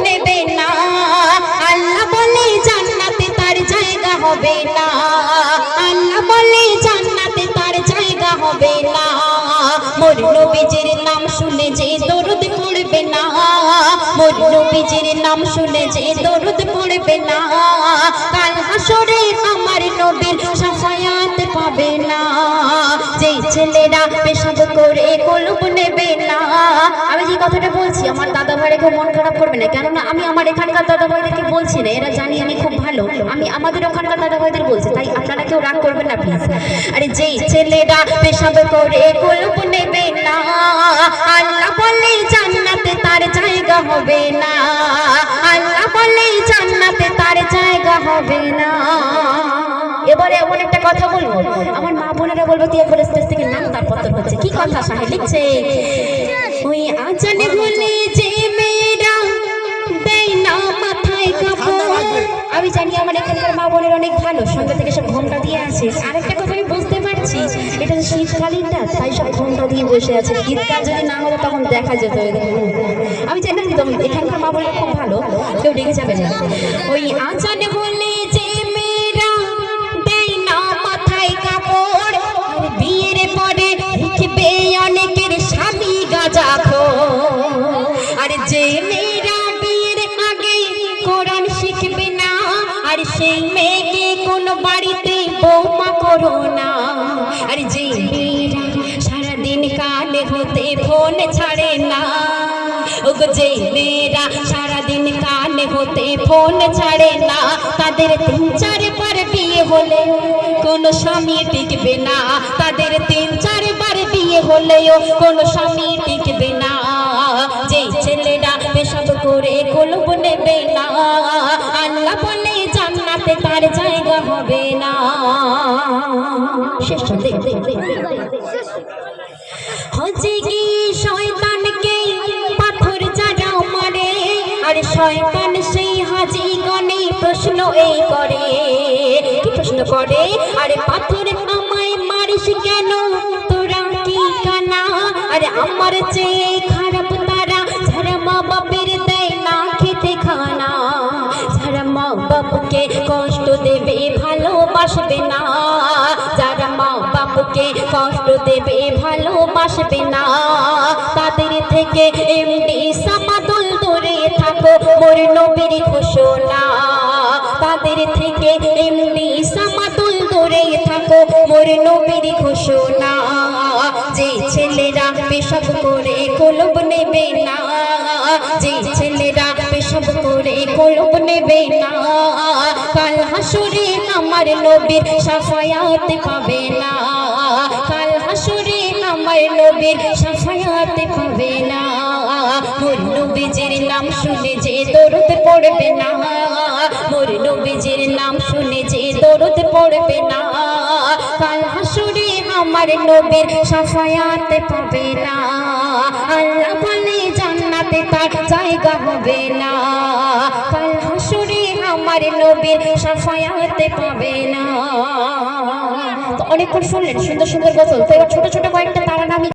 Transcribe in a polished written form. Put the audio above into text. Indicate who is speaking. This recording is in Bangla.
Speaker 1: নেবে না। আল্লাহ বলে জান্নাতে তার জায়গা হবে না। আল্লাহ বলে জান্নাতে তার জায়গা হবে না। মোর নবীজির নাম শুনে যে দরুদ পড়বে না, মোর নবীজির নাম শুনে যে দরুদ পড়বে না, কাল হাসরে আমার নবীর শাফায়াত পাবে না। যেই ছেলেরা পেশাব করে কলব নেবে না। আমি যে কথাটা বলছি আমার দাদা ভাইরা কেউ মন খারাপ করবে না, কেননা আমি আমার এখানকার দাদা ভাইদেরকে বলছি না, এরা জানি আমি খুব ভালো, আমি আমাদের ওখানকার দাদা ভাইদের বলছি, তাই আপনারা কেউ রাগ করবেন না প্লিজ। আরে যেই ছেলেরা পেশাব করে কলব নেবে না, আল্লাহ বলে জান্নাতে তার জায়গা হবে না। আল্লাহ বলে জান্নাতে তার জায়গা হবে না। এবারে এমন একটা কথা বলবো, আমার মা বোনেরা বলবো তুই একবার স্টেজ থেকে নাম, তারপর তোর হচ্ছে কি কথা সাহেব লিখছে, ওই আজানে বলে যে মেয়েরা দেয় না মাথায় কাপড়। আমি জানি আমার এখানকার মা বোনের অনেক ভালো, সন্ধ্যা থেকে সব ঘোমটা দিয়ে আছে। আরেকটা কথা আমি বুঝতে পারছি, এটা শীতকালীন না, তাই সব ঘোমটা দিয়ে বসে আছে। শীতকাল যদি না হতো তখন দেখা যেত। আমি জানি না, এখানকার মা বোনেরা খুব ভালো, কেউ রেগে যাবেন না। ওই আজানে বলে যে মেয়েরা দেয় না মাথায় কাপড়, বিয়ের পরে দেখবে অনেকের স্বামী গাঁজাখোর। আর যে মেয়েরা বিয়ের আগে কোরআন শিখবে না, আর সেই মেয়েকে কোন বাড়িতে বৌমা করো না। আর যে মেয়েরা সারাদিন কানে হতে ফোন ছাড়ে না, ওগো যে মেয়েরা সারাদিন কানে হতে ফোন ছাড়ে না, তাদের 3-4 বার বিয়ে হলে কোনো স্বামী টিকবে না। তাদের 3-4 বার বিয়ে হলেও কোনো স্বামী টিকবে না। যেই ছেলেরা পেশাব করে কলব নেবে না, আল্লাহ বলে জান্নাতে তার জায়গা হবে না। শেষ হচ্ছে কি শয়তানকে পাথর যারা মারে, আর শয়তান সেই হাজি গনে প্রশ্ন এই করে, কি প্রশ্ন করে, আরে পাথর আমায় মারিস কেন তোরা কি কানা। আরে আমার চেয়ে খারাপ তারা যারা মা বাপের দেয় না খেতে খানা, যারা মা বাপকে কষ্ট দেবে ভালোবাসবে না, যারা মা বাপকে কষ্ট দেবে ভালোবাসবে না, তাদের থেকে এমডি সামাদুল দূরে থাকো মোর নবীর ঘোষণা। তাদের থেকে এমডি সামাদুল দূরে থাকো মোর নবীর ঘোষণা। যে ছেলেরা পেশাব করে কলব নেবে না, যে ছেলেরা পেশাব করে কলব নেবে না, কাল হাসরে আমার নবীর শাফায়াত পাবে না। কাল হাসরে আমার নবীর শাফায়াত পাবে না। মোর নবীজির নাম শুনে যে দরুদ পড়বে না, মোর নবীজির নাম শুনে যে দরুদ পড়বে না, কাল হাসরে আমার নবীর শাফায়াত পাবে না। আল্লাহ বলে জান্নাতে তার জায়গা হবে না। কাল হাসরে আমার নবীর শাফায়াত পাবে না। তো অনেকক্ষণ শুনলেন সুন্দর সুন্দর গজল, তো এবার ছোট ছোট কয়েকটা